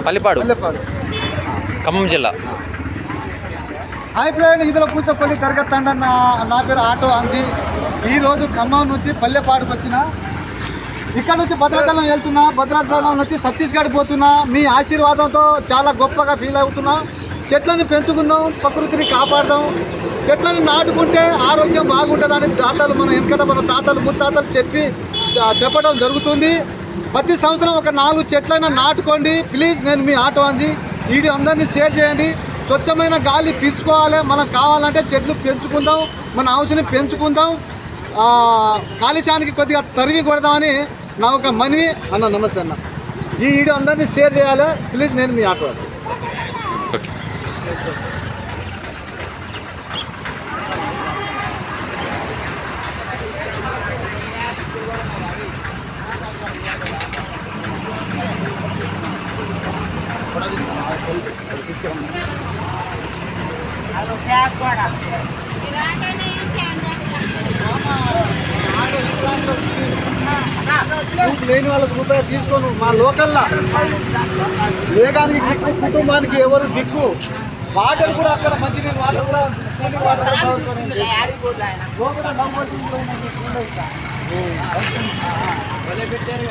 పల్లిపాడు ఖమ్మం జిల్లా. Hi friend, ఇదిలో పూసపల్లి తిరగత్తండ. నా పేరు ఆటో అంజీ. ఈరోజు ఖమ్మం నుంచి పల్లెపాడుకు వచ్చిన. ఇక్కడ నుంచి భద్రాచలం వెళ్తున్నా, భద్రాచలం నుంచి ఛత్తీస్గఢ్ పోతున్నా. మీ ఆశీర్వాదంతో చాలా గొప్పగా ఫీల్ అవుతున్నా. చెట్లని పెంచుకుందాం, ప్రకృతిని కాపాడదాం. చెట్లని నాటుకుంటే ఆరోగ్యం బాగుంటుందని తాతలు మన తాతలు ముత్తాతలు చెప్పడం జరుగుతుంది. ప్రతి సంవత్సరం ఒక 4 చెట్లైనా నాటుకోండి ప్లీజ్. నేను మీ ఆటో అంజీ. వీడియో అందరినీ షేర్ చేయండి. స్వచ్ఛమైన గాలి పీల్చుకోవాలి. మనం కావాలంటే చెట్లు పెంచుకుందాం, మన హౌస్ని పెంచుకుందాం. కాలుష్యానికి కొద్దిగా తరిగి కొడదామని నా ఒక మనవి. అన్న నమస్తే అన్న. ఈ వీడియో అందరినీ షేర్ చేయాలి ప్లీజ్. నేను మీ ఆటో అంజీ. లేని వాళ్ళకు రూపాయలు తీసుకోను. మా లోకల్లా వేగానికి దిక్కు, కుటుంబానికి ఎవరు దిక్కు. వాటర్ కూడా అక్కడ మంచినీళ్ళు వాటర్ కూడా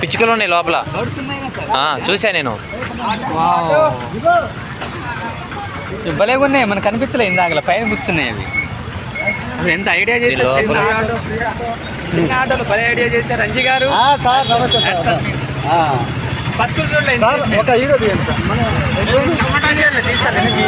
పిచ్చుకలు ఉన్నాయి లోపల, చూసా నేను. భలేగా ఉన్నాయి, మనకు కనిపించలే ఇందాక పైన కూర్చున్నాయి అవి. ఎంత ఐడియా చేశారు, ఆటోలు భలే ఐడియా చేశారు రంజీ గారు. సార్ నమస్తే సార్. పత్తులు చూడలేదు ఒక హీరో తీయండి.